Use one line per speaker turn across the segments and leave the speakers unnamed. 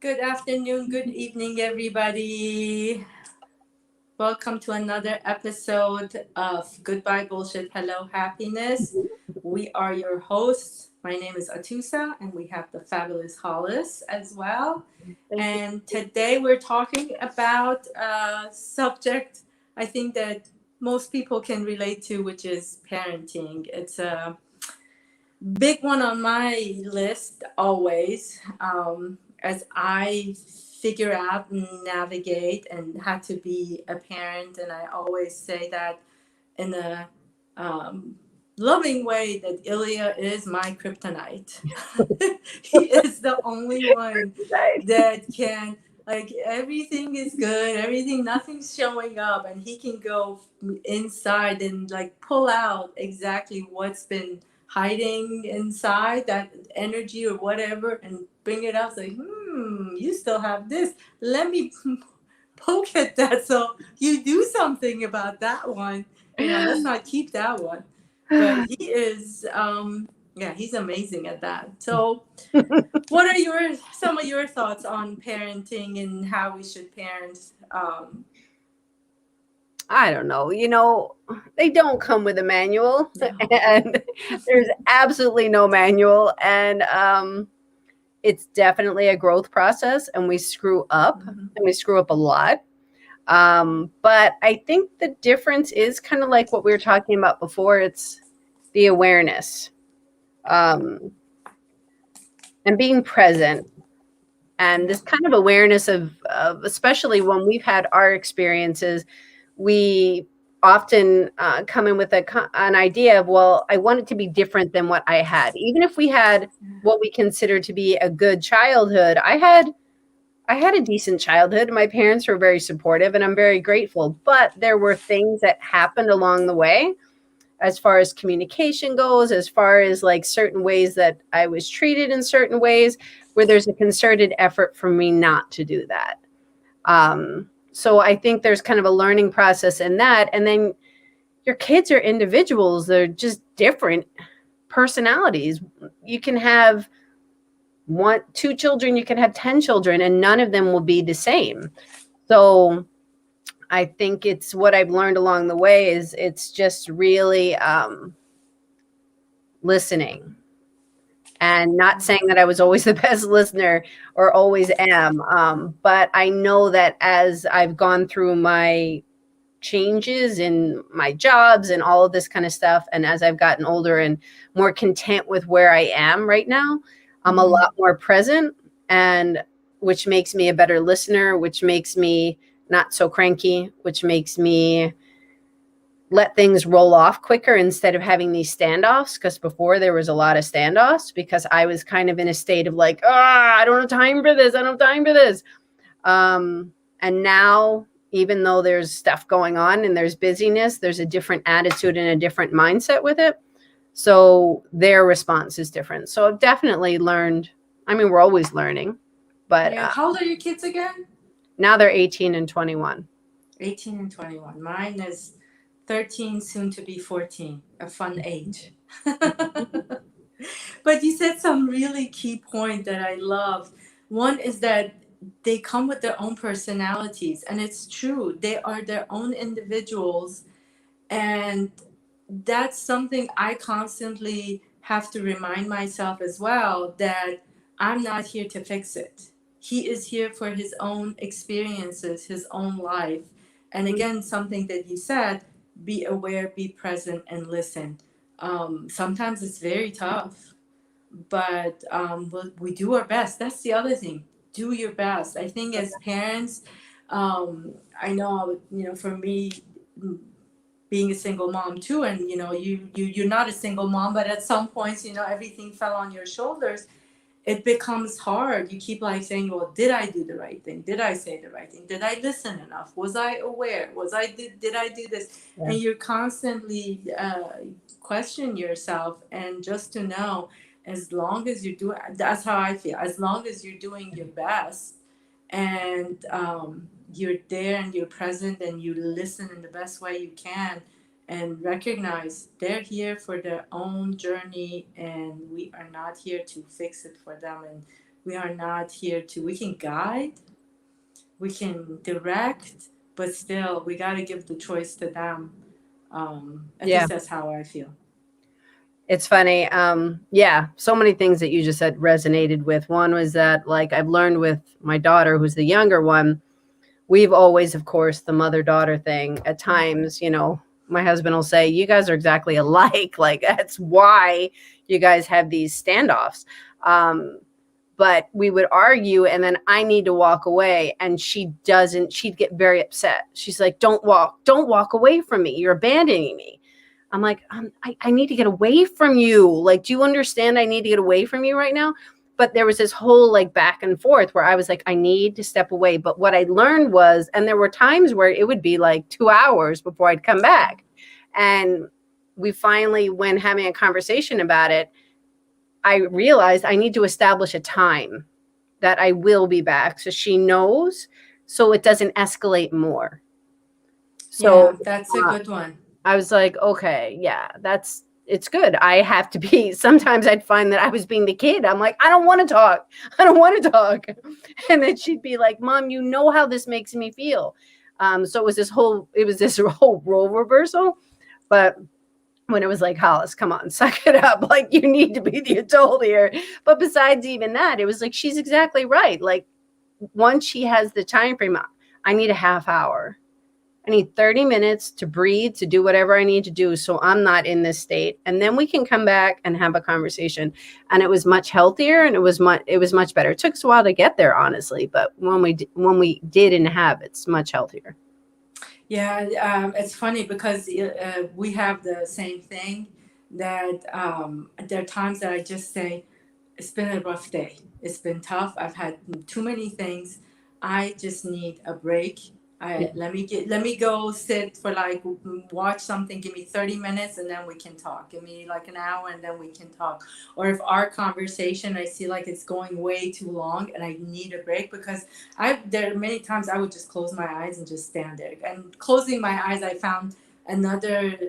Good afternoon, good evening, everybody. Welcome to another episode of Goodbye Bullshit, Hello Happiness. We are your hosts. My name is Atusa, and we have the fabulous Hollis as well.
Thank you.
And today we're talking about a subject I think that most people can relate to, which is parenting. It's a big one on my list always, as I figure out and navigate and had to be a parent. And I always say that in a um, loving way that Ilya is my kryptonite. He is the only one that can, like, everything is good, everything, nothing's showing up, and he can go inside and like pull out exactly what's been hiding inside that energy or whatever and bring it up. Like, you still have this. Let me poke at that so you do something about that one. Let's not keep that one. But he is, yeah, he's amazing at that. So, what are some of your thoughts on parenting and how we should parent?
I don't know. They don't come with a manual,
No.
and there's absolutely no manual. And it's definitely a growth process, and we screw up, and we screw up a lot. But I think the difference is kind of like what we were talking about before. It's the awareness, and being present, and this kind of awareness of especially when we've had our experiences, we often come in with an idea of, well, I want it to be different than what I had. Even if we had what we consider to be a good childhood, I had a decent childhood. My parents were very supportive, and I'm very grateful. But there were things that happened along the way, as far as communication goes, as far as like certain ways that I was treated in certain ways, where there's a concerted effort for me not to do that. So I think there's kind of a learning process in that. And then your kids are individuals, they're just different personalities. You can have two children, you can have 10 children, and none of them will be the same. So I think it's what I've learned along the way is it's just really listening, and not saying that I was always the best listener or always am. But I know that as I've gone through my changes in my jobs and all of this kind of stuff, and as I've gotten older and more content with where I am right now, I'm a lot more present, and which makes me a better listener, which makes me not so cranky, which makes me let things roll off quicker instead of having these standoffs. Because before there was a lot of standoffs because I was kind of in a state of like, I don't have time for this. I don't have time for this. And now, even though there's stuff going on and there's busyness, there's a different attitude and a different mindset with it. So their response is different. So I've definitely learned. I mean, we're always learning. But
Yeah. How old are your kids again?
Now they're 18 and 21.
18 and 21. Mine is 13, soon to be 14. A fun age. But you said some really key point that I love. One is that they come with their own personalities, and it's true. They are their own individuals, and that's something I constantly have to remind myself as well, that I'm not here to fix it. He is here for his own experiences, his own life. And again, something that you said, be aware, be present, and listen. Sometimes it's very tough, but we do our best. That's the other thing. Do your best. I think as parents, I know, for me, being a single mom too, and you're not a single mom, but at some points, everything fell on your shoulders. It becomes hard. You keep like saying, well, did I do the right thing? Did I say the right thing? Did I listen enough? Was I aware? Did I do this? Yeah. And you're constantly question yourself. And just to know, as long as you're doing, that's how I feel, as long as you're doing your best, and you're there and you're present and you listen in the best way you can, and recognize they're here for their own journey, and we are not here to fix it for them and We are not here to, we can guide, we can direct, but still we got to give the choice to them. At
Yeah.
least that's how I feel.
It's funny. Yeah, so many things that you just said resonated with. One was that, like, I've learned with my daughter, who's the younger one, we've always, of course, the mother daughter thing. At times, my husband will say, "You guys are exactly alike." Like, that's why you guys have these standoffs. But we would argue, and then I need to walk away, and she doesn't. She'd get very upset. She's like, don't walk away from me. You're abandoning me." I'm like, I need to get away from you. Like, do you understand? I need to get away from you right now. But there was this whole like back and forth where I was like, I need to step away. But what I learned was, and there were times where it would be like 2 hours before I'd come back. And we finally, when having a conversation about it, I realized I need to establish a time that I will be back so she knows, so it doesn't escalate more.
Yeah,
So
that's a good one.
I was like, okay, yeah, it's good. I have to be, sometimes I'd find that I was being the kid. I'm like, I don't want to talk. I don't want to talk. And then she'd be like, Mom, you know how this makes me feel. So it was this whole role reversal. But when it was like, Hollis, come on, suck it up. Like, you need to be the adult here. But besides even that, it was like, she's exactly right. Like, once she has the time frame, I need a half hour. I need 30 minutes to breathe, to do whatever I need to do so I'm not in this state. And then we can come back and have a conversation. And it was much healthier, and it was much better. It took us a while to get there, honestly, but when we did and have, it's much healthier.
Yeah, it's funny because we have the same thing, that there are times that I just say, it's been a rough day. It's been tough. I've had too many things. I just need a break.
Yeah.
Let me go sit for like, watch something. Give me 30 minutes and then we can talk. Give me like an hour and then we can talk. Or if our conversation, I see like it's going way too long and I need a break, because there are many times I would just close my eyes and just stand there. And closing my eyes, I found another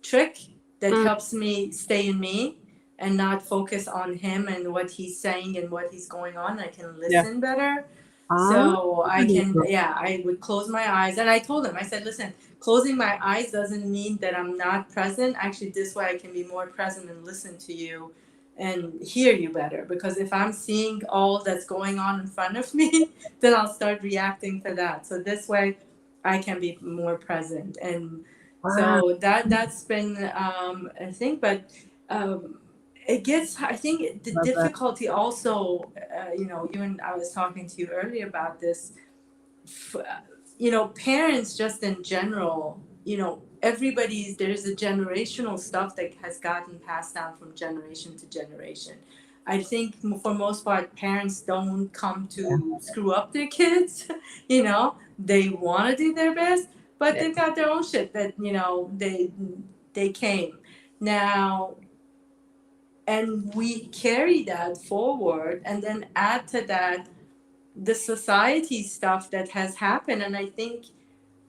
trick that helps me stay in me and not focus on him and what he's saying and what he's going on. I can
Yeah.
listen better.
Ah.
So I would close my eyes. And I told him, I said, listen, closing my eyes doesn't mean that I'm not present. Actually, this way I can be more present and listen to you and hear you better. Because if I'm seeing all that's going on in front of me, then I'll start reacting to that. So this way I can be more present. And
Wow.
so that's been a thing. But um, it gets, I think the
Love that.
difficulty also, you and I was talking to you earlier about this, f- parents just in general, there's a generational stuff that has gotten passed down from generation to generation. I think for most part, parents don't come to screw up their kids. They want to do their best, but
Yeah.
they've got their own shit that, they came. Now, and we carry that forward and then add to that the society stuff that has happened. And I think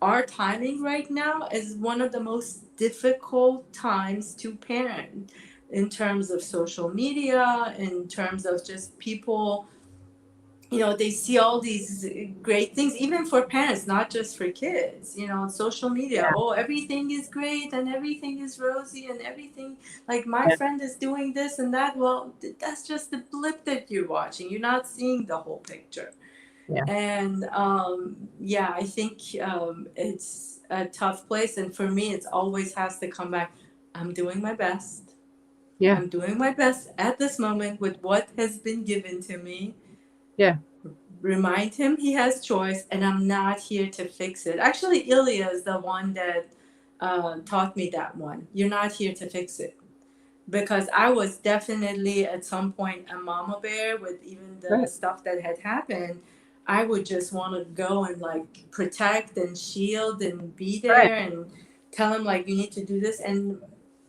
our timing right now is one of the most difficult times to parent, in terms of social media, in terms of just people, they see all these great things, even for parents, not just for kids, social media.
Yeah.
Oh, everything is great and everything is rosy and everything, like my
Yeah.
friend is doing this and that. Well, that's just the blip that you're watching. You're not seeing the whole picture.
Yeah.
And yeah, I think it's a tough place. And for me, it always has to come back. I'm doing my best.
Yeah.
I'm doing my best at this moment with what has been given to me.
Yeah.
Remind him he has choice, and I'm not here to fix it. Actually, Ilya is the one that taught me that one. You're not here to fix it. Because I was definitely at some point a mama bear with even the
Right.
stuff that had happened. I would just want to go and like protect and shield and be
Right.
there and tell him like, you need to do this. And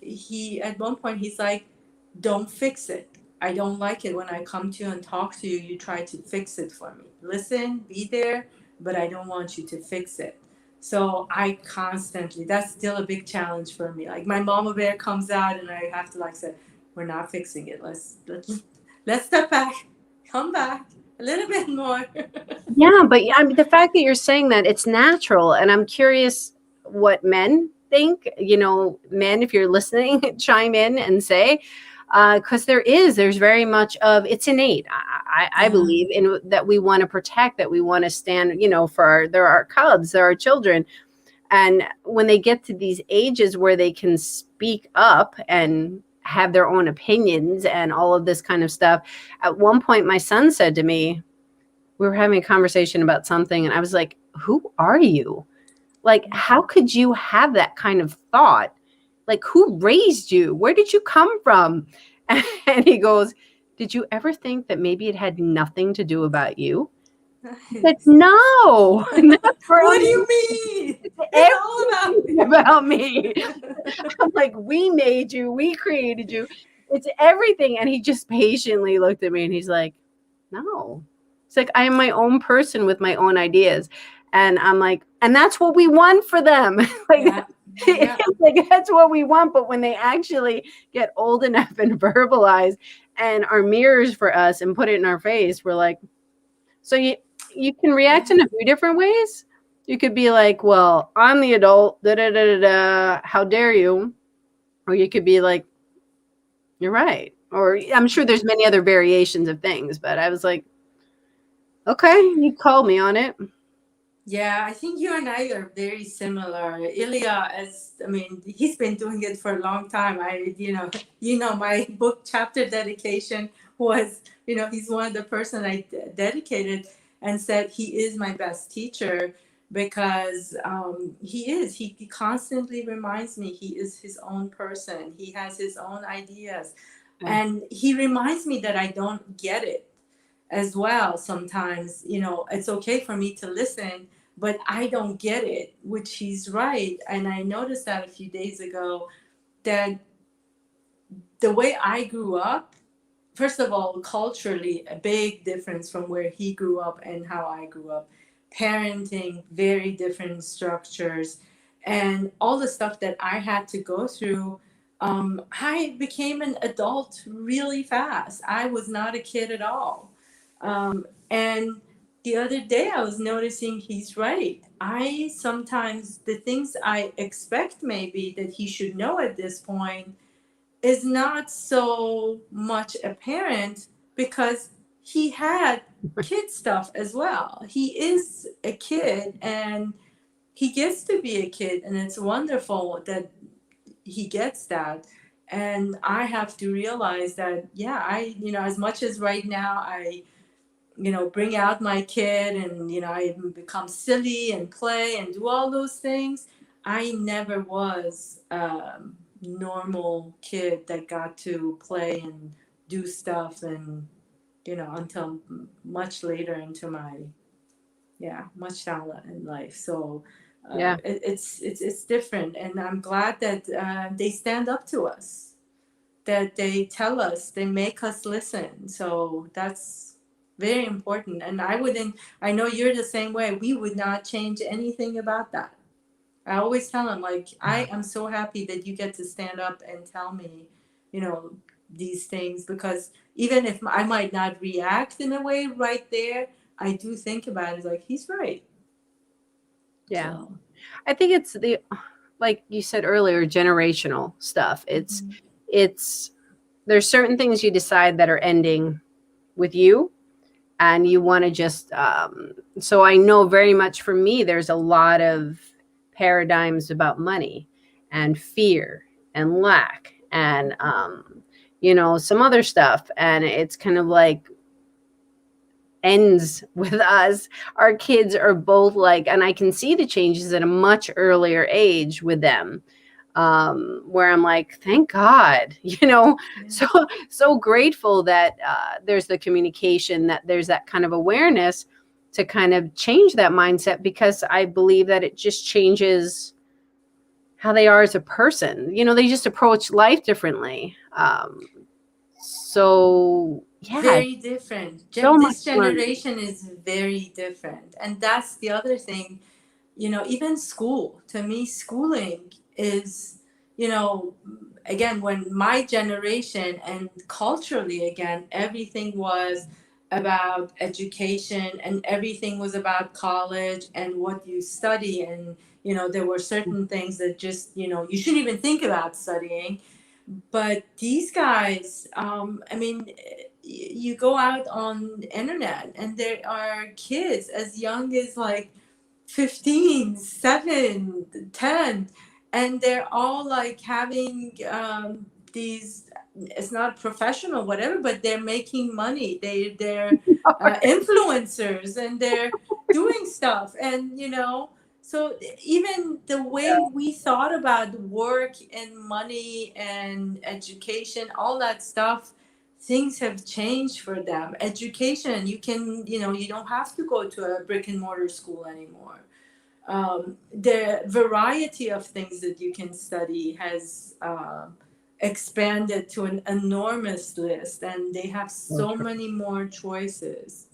he, at one point, he's like, don't fix it. I don't like it when I come to you and talk to you, you try to fix it for me. Listen, be there, but I don't want you to fix it. So I constantly, that's still a big challenge for me. Like my mama bear comes out and I have to like say, we're not fixing it. Let's step back. come back a little bit more.
Yeah, but I mean, the fact that you're saying that, it's natural, and I'm curious what men think. Men, if you're listening, chime in and say, because there's very much of it's innate. I
Yeah.
believe in that we want to protect, that we want to stand, for there are cubs, there are children, and when they get to these ages where they can speak up and have their own opinions and all of this kind of stuff. At one point, my son said to me, we were having a conversation about something, and I was like, who are you? Like, how could you have that kind of thought? Like, who raised you? Where did you come from? And he goes, did you ever think that maybe it had nothing to do about you? But
Nice.
no, not for
What do you mean? It's all about
everything
me.
about me. I'm like, we made you, we created you. It's everything. And he just patiently looked at me and he's like, no. It's like, I am my own person with my own ideas. And I'm like, and that's what we want for them. Like,
Yeah. Yeah.
like that's what we want. But when they actually get old enough and verbalize and are mirrors for us and put it in our face, we're like, so you can react in a few different ways. You could be like, well, I'm the adult, da da da da da, how dare you? Or you could be like, you're right. Or I'm sure there's many other variations of things, but I was like, okay, you called me on it.
Yeah, I think you and I are very similar. Ilya, he's been doing it for a long time. My book chapter dedication was, he's one of the person I dedicated and said he is my best teacher because he constantly reminds me he is his own person. He has his own ideas.
Yeah.
And he reminds me that I don't get it as well sometimes. It's okay for me to listen, but I don't get it, which he's right. And I noticed that a few days ago, that the way I grew up, first of all, culturally, a big difference from where he grew up and how I grew up. Parenting, very different structures, and all the stuff that I had to go through. I became an adult really fast. I was not a kid at all. And the other day I was noticing he's right. I sometimes, the things I expect maybe that he should know at this point is not so much apparent because he had kid stuff as well. He is a kid and he gets to be a kid, and it's wonderful that he gets that. And I have to realize that, yeah, as much as right now I bring out my kid and, I become silly and play and do all those things. I never was a normal kid that got to play and do stuff and, until much later into my, much down in life. So
Yeah.
it's different. And I'm glad that they stand up to us, that they tell us, they make us listen. So that's very important. And I know you're the same way. We would not change anything about that. I always tell them, like, I am so happy that you get to stand up and tell me, you know, these things, because even if I might not react in a way right there, I do think about it like he's right.
Yeah.
So,
I think it's like you said earlier, generational stuff. It's there's certain things you decide that are ending with you, and you want to just so I know very much for me there's a lot of paradigms about money and fear and lack and some other stuff, and it's kind of like ends with us. Our kids are both like, and I can see the changes at a much earlier age with them, where I'm like, thank God,
yeah.
so grateful that there's the communication, that there's that kind of awareness to kind of change that mindset, because I believe that it just changes how they are as a person. They just approach life differently. So yeah,
Very different.
so much
This
fun.
generation is very different. And that's the other thing, even school, to me, schooling is, again, when my generation and culturally, again, everything was about education, and everything was about college and what you study. And there were certain things that just you shouldn't even think about studying. But these guys, I mean, you go out on the internet and there are kids as young as like 15, 7, 10, and they're all like having these, it's not professional whatever, but they're making money. They're influencers, and they're doing stuff. And so even the way we thought about work and money and education, all that stuff, things have changed for them. Education, you can, you don't have to go to a brick and mortar school anymore. The variety of things that you can study has expanded to an enormous list, and they have
So
so
true.
many more choices.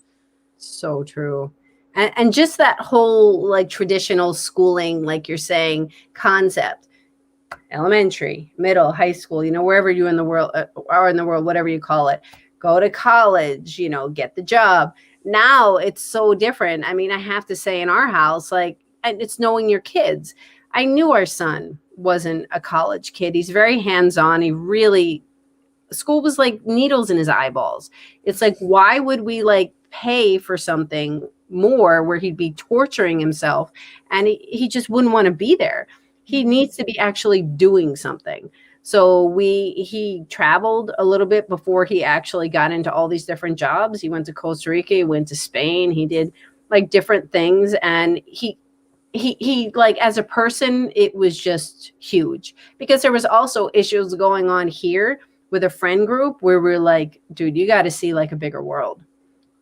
So true. And just that whole like traditional schooling, like you're saying, concept, elementary, middle, high school, wherever you in the world are in the world, whatever you call it, go to college, get the job. Now it's so different. I mean, I have to say in our house, like, and it's knowing your kids. I knew our son wasn't a college kid. He's very hands-on. He really, school was like needles in his eyeballs. It's like, why would we like pay for something more where he'd be torturing himself and he just wouldn't want to be there. He needs to be actually doing something. So he traveled a little bit before he actually got into all these different jobs. He went to Costa Rica, he went to Spain, he did like different things, and he like as a person it was just huge because there was also issues going on here with a friend group where we're like, dude, you got to see like a bigger world.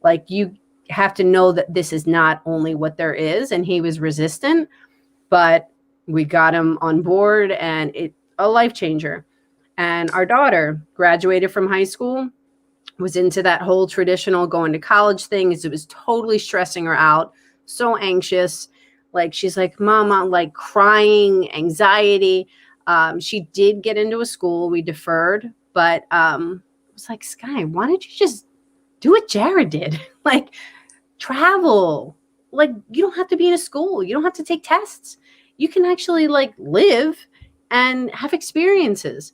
Like you have to know that this is not only what there is. And he was resistant, but we got him on board, and it a life changer. And our daughter graduated from high school, was into that whole traditional going to college thing. It was totally stressing her out, so anxious. Like she's like, Mama, like crying, anxiety. She did get into a school. We deferred, but it was like, Sky, why don't you just do what Jared did? Like travel. Like you don't have to be in a school. You don't have to take tests. You can actually like live and have experiences.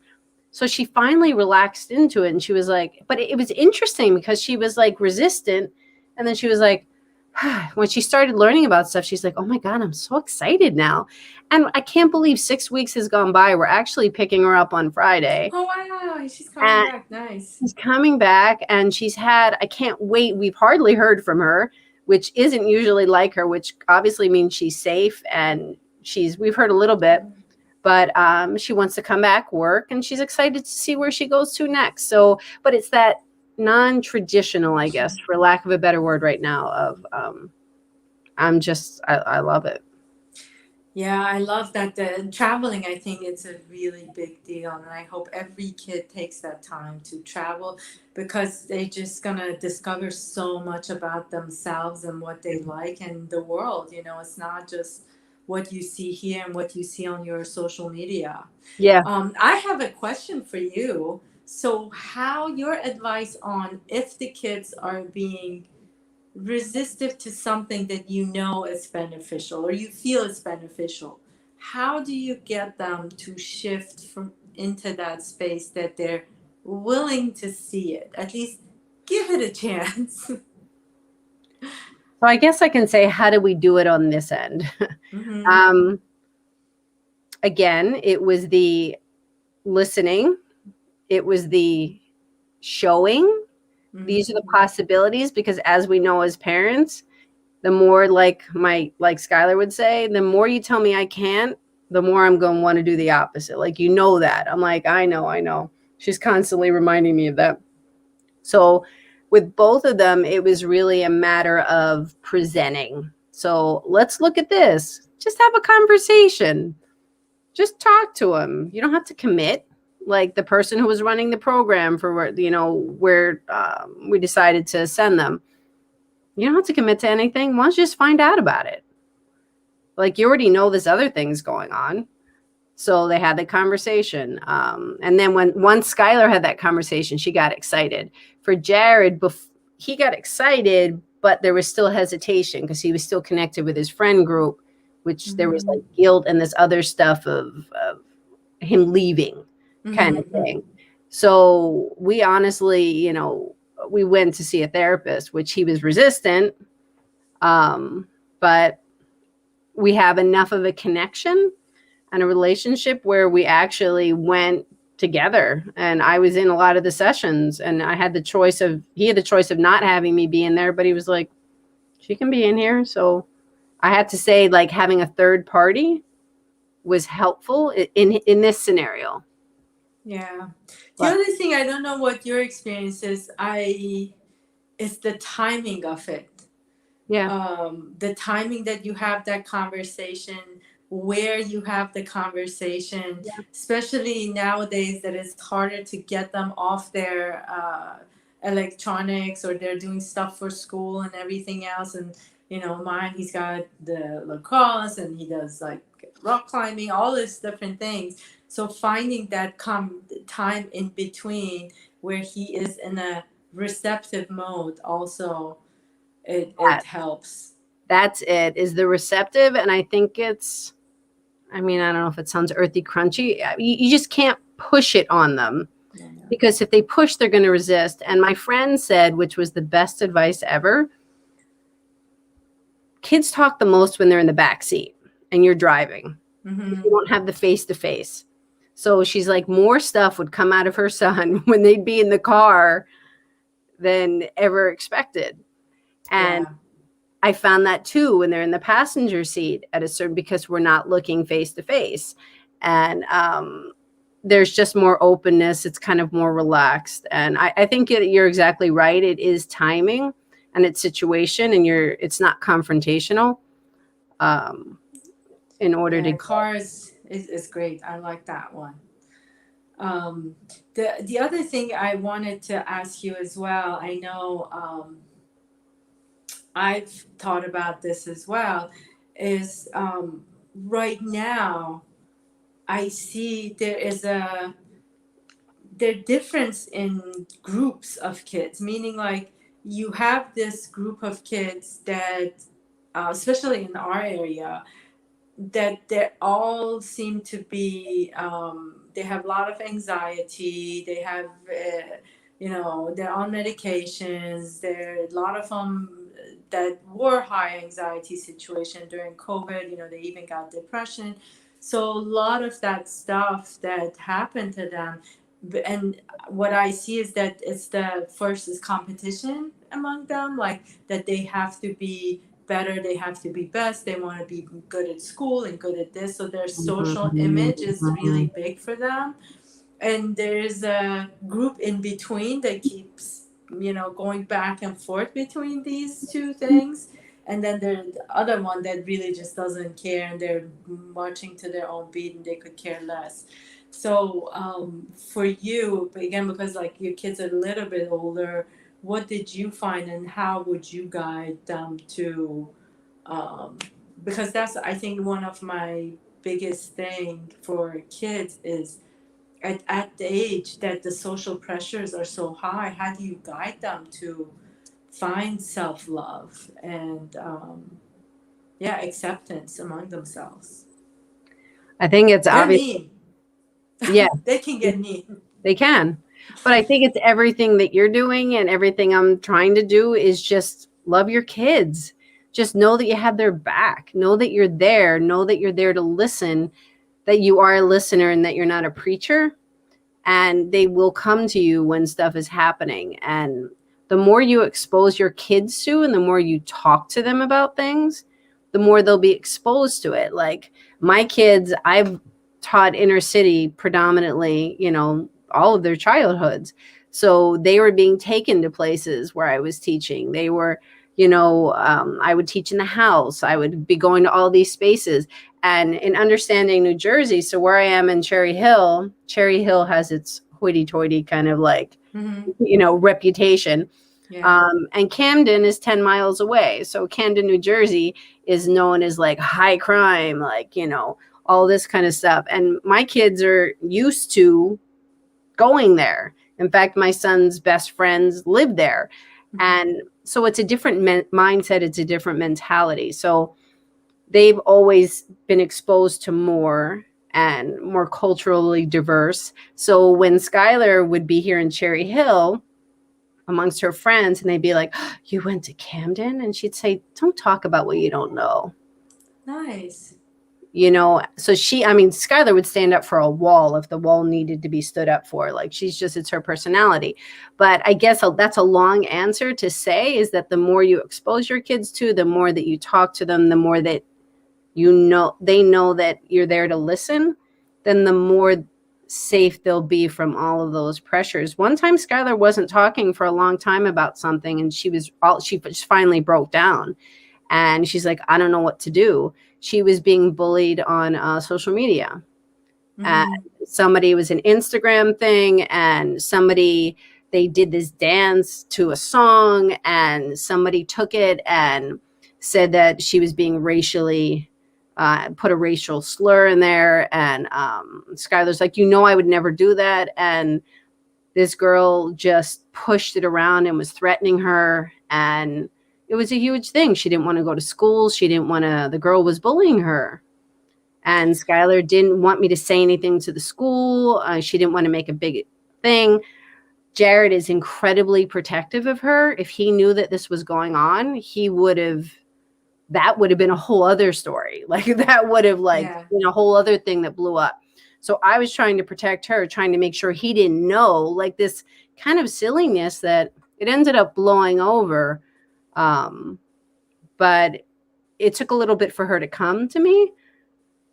So she finally relaxed into it, and she was like, but it was interesting because she was like resistant. And then she was like, when she started learning about stuff, she's like, oh my God, I'm so excited now. And I can't believe 6 weeks has gone by. We're actually picking her up on Friday.
Oh wow, she's coming
And
back. Nice.
she's coming back, and she's had, I can't wait. We've hardly heard from her, which isn't usually like her, which obviously means she's safe. And we've heard a little bit, but she wants to come back, work, and she's excited to see where she goes to next. So, but it's that non-traditional, I guess, for lack of a better word right now, of I love it.
Yeah, I love that. The traveling, I think it's a really big deal, and I hope every kid takes that time to travel, because they're just gonna discover so much about themselves and what they like and the world. It's not just what you see here and what you see on your social media.
Yeah.
I have a question for you. So, how your advice on if the kids are being resistive to something that is beneficial or you feel is beneficial, how do you get them to shift from into that space that they're willing to see it, at least give it a chance?
So I guess I can say, how do we do it on this end?
Mm-hmm.
Again, it was the listening, it was the showing. These are the
Mm-hmm.
possibilities, because as we know as parents, the more like Skylar would say, the more you tell me I can't, the more I'm going to want to do the opposite. Like, that. I'm like, I know. She's constantly reminding me of that. So with both of them, it was really a matter of presenting. So let's look at this. Just have a conversation. Just talk to them. You don't have to commit. Like the person who was running the program for where we decided to send them. You don't have to commit to anything. Why don't you just find out about it? Like you already know there's other things going on. So they had the conversation. And then once Skylar had that conversation, she got excited. For Jared, he got excited, but there was still hesitation because he was still connected with his friend group, which there was like guilt and this other stuff of him leaving kind of thing. So we honestly, you know, we went to see a therapist, which he was resistant. But we have enough of a connection and a relationship where we actually went together, and I was in a lot of the sessions, and he had the choice of not having me be in there, but he was like, she can be in here. So I had to say, like, having a third party was helpful in this scenario.
Yeah. The
But
other thing, I don't know what your experience is. It's the timing of it.
yeah,
The timing that you have that conversation, where you have the conversation,
yeah,
especially nowadays that it's harder to get them off their electronics, or they're doing stuff for school and everything else. And you know, mine, he's got the lacrosse and he does like rock climbing, all these different things. So finding that time in between where he is in a receptive mode also, it helps.
that's it, is the receptive. And I think it's, I mean, I don't know if it sounds earthy crunchy. You just can't push it on them,
Yeah, yeah.
because if they push, they're going to resist. And my friend said, which was the best advice ever, kids talk the most when they're in the back seat and you're driving. You don't have the face to face. So she's like, more stuff would come out of her son when they'd be in the car than ever expected. And
Yeah.
I found that too when they're in the passenger seat at a certain, because we're not looking face to face. And there's just more openness. It's kind of more relaxed. And I think you're exactly right. It is timing and it's situation, and it's not confrontational. In order to
Yeah, cars is great. I like that one. Um, the other thing I wanted to ask you as well, I know I've thought about this as well, is right now I see there difference in groups of kids, meaning like you have this group of kids that, especially in our area, that they all seem to be, they have a lot of anxiety, they have you know, they're on medications, there are a lot of them that were high anxiety situation during COVID, you know, they even got depression. So a lot of that stuff that happened to them, and what I see is that it's the first is competition among them, like that they have to be better, they have to be best, they want to be good at school and good at this, so their social image is really big for them. And there's a group in between that keeps, you know, going back and forth between these two things. And then there's the other one that really just doesn't care, and they're marching to their own beat and they could care less. So for you, but again, because like your kids are a little bit older, what did you find and how would you guide them to, um, because that's, I think, one of my biggest thing for kids is at the age that the social pressures are so high, how do you guide them to find self-love and yeah, acceptance among themselves?
I think it's
They're
obvious.
mean.
Yeah,
They can get mean.
they can. But I think it's everything that you're doing and everything I'm trying to do is just love your kids. Just know that you have their back. Know that you're there. Know that you're there to listen, that you are a listener and that you're not a preacher. And they will come to you when stuff is happening. And the more you expose your kids to and the more you talk to them about things, the more they'll be exposed to it. Like my kids, I've taught inner city predominantly, you know, all of their childhoods. So they were being taken to places where I was teaching. They were, you know, I would teach in the house. I would be going to all these spaces. And in understanding New Jersey, so where I am in Cherry Hill has its hoity-toity kind of like, you know, reputation.
Yeah.
And Camden is 10 miles away. So Camden, New Jersey is known as like high crime, like, you know, all this kind of stuff. And my kids are used to going there. In fact, my son's best friends live there.
Mhm.
And so it's a different mindset. It's a different mentality. So they've always been exposed to more and more culturally diverse. So when Skylar would be here in Cherry Hill amongst her friends and they'd be like, "Oh, you went to Camden?" And she'd say, "Don't talk about what you don't know."
Nice.
So Skylar would stand up for a wall if the wall needed to be stood up for. Like, it's her personality. But I guess that's a long answer to say is that the more you expose your kids to, the more that you talk to them, the more that they know that you're there to listen, then the more safe they'll be from all of those pressures. One time Skylar wasn't talking for a long time about something, and she just finally broke down, and she's like, I don't know what to do. She was being bullied on social media. And
Mhm.
somebody, was an Instagram thing, and they did this dance to a song, and somebody took it and said that she was being racially put a racial slur in there. And Skylar's like, I would never do that. And this girl just pushed it around and was threatening her. And it was a huge thing. She didn't want to go to school. The girl was bullying her. And Skylar didn't want me to say anything to the school. She didn't want to make a big thing. Jared is incredibly protective of her. If he knew that this was going on, that would have been a whole other story. Like, that would have
Yeah.
been a whole other thing that blew up. So I was trying to protect her, trying to make sure he didn't know, like, this kind of silliness that it ended up blowing over. But it took a little bit for her to come to me.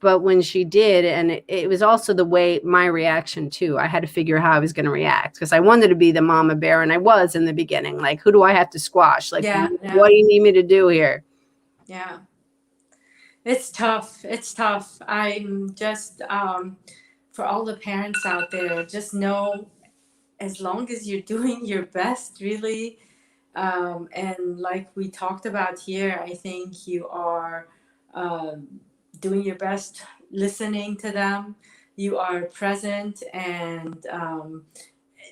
But when she did, and it was also the way my reaction too, I had to figure out how I was going to react, because I wanted to be the mama bear, and I was in the beginning. Like, who do I have to squash? Like,
Yeah.
what
Yeah.
do you need me to do here?
Yeah. It's tough. It's tough. I'm just for all the parents out there, just know, as long as you're doing your best, really, and like we talked about here, I think you are um, doing your best, listening to them. You are present, and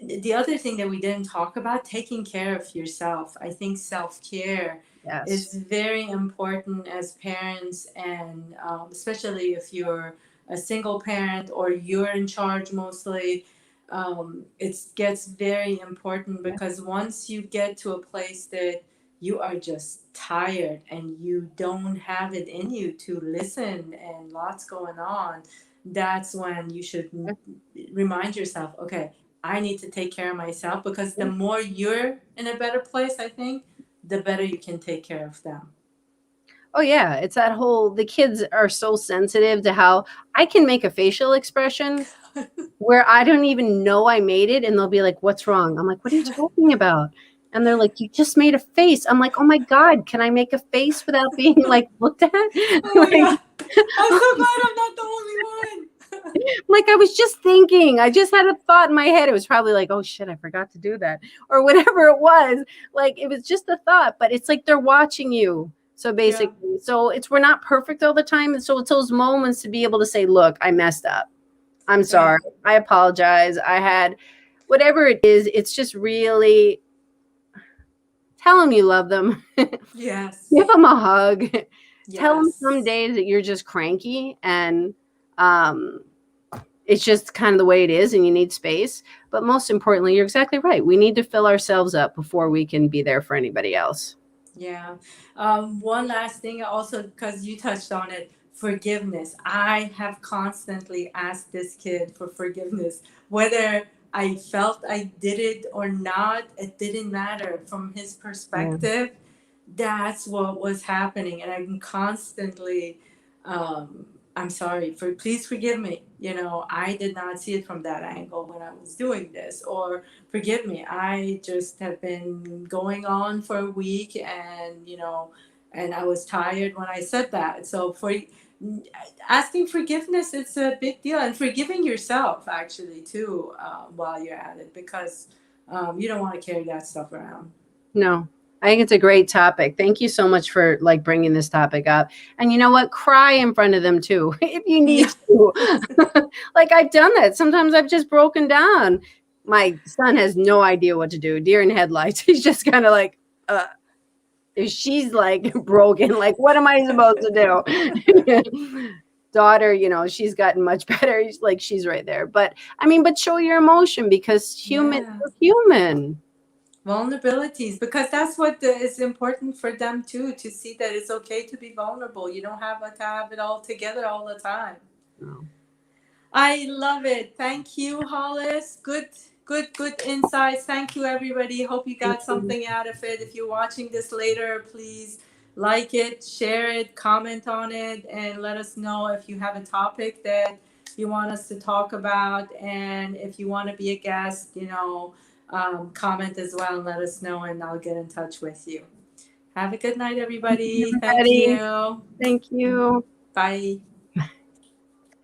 the other thing that we didn't talk about, taking care of yourself. I think self-care
Yes.
is very important as parents, and especially if you're a single parent or you're in charge mostly. It gets very important, because once you get to a place that you are just tired and you don't have it in you to listen and lots going on, that's when you should remind yourself, okay, I need to take care of myself, because the more you're in a better place, I think, the better you can take care of them.
Oh yeah, it's that whole, the kids are so sensitive to how I can make a facial expression where I don't even know I made it, and they'll be like, "What's wrong?" I'm like, "What are you talking about?" And they're like, "You just made a face." I'm like, "Oh my god, can I make a face without being like looked at?"
Oh my
Like,
God. I'm so glad I'm not the only one.
like, I was just thinking, I just had a thought in my head. It was probably like, "Oh shit, I forgot to do that," or whatever it was. Like, it was just a thought, but it's like they're watching you. So
Yeah.
basically, we're not perfect all the time. And so it's those moments to be able to say, "Look, I messed up. I'm
Yeah.
sorry. I apologize. I had," whatever it is. It's just really tell them you love them. Give
Yes.
them a hug. Tell them some
Yes.
days that you're just cranky, and um, it's just kind of the way it is, and you need space. But most importantly, you're exactly right. We need to fill ourselves up before we can be there for anybody else.
Yeah. One last thing, also, because you touched on it, forgiveness. I have constantly asked this kid for forgiveness, whether I felt I did it or not. It didn't matter. From his
Yeah.
perspective, that's what was happening, and I'm constantly, um, I'm sorry, please forgive me. I did not see it from that angle when I was doing this, or forgive me, I just have been going on for a week, and I was tired when I said that. So for asking forgiveness, it's a big deal, and forgiving yourself actually too, while you're at it, because you don't want to carry that stuff around.
No, I think it's a great topic. Thank you so much for bringing this topic up. And you know what? Cry in front of them too, if you need
Yeah.
to. Like, I've done that. Sometimes I've just broken down. my son has no idea what to do. Deer in headlights. He's just kind of like, if she's like broken, like, what am I supposed to do? Daughter, you know, she's gotten much better. Like, she's right there. But I mean, but show your emotion, because
Yeah.
we're human.
Vulnerabilities, because that's what is important for them too, to see that it's okay to be vulnerable. You don't have to have it all together all the time.
No.
I love it. Thank you, Hollis. Good insights. Thank you, everybody. Hope you got something out of it. If you're watching this later, please like it, share it, comment on it, and let us know if you have a topic that you want us to talk about. And if you want to be a guest, you know, comment as well and let us know, and I'll get in touch with you. Have a good night, everybody. Thank you.
Thank you.
Bye.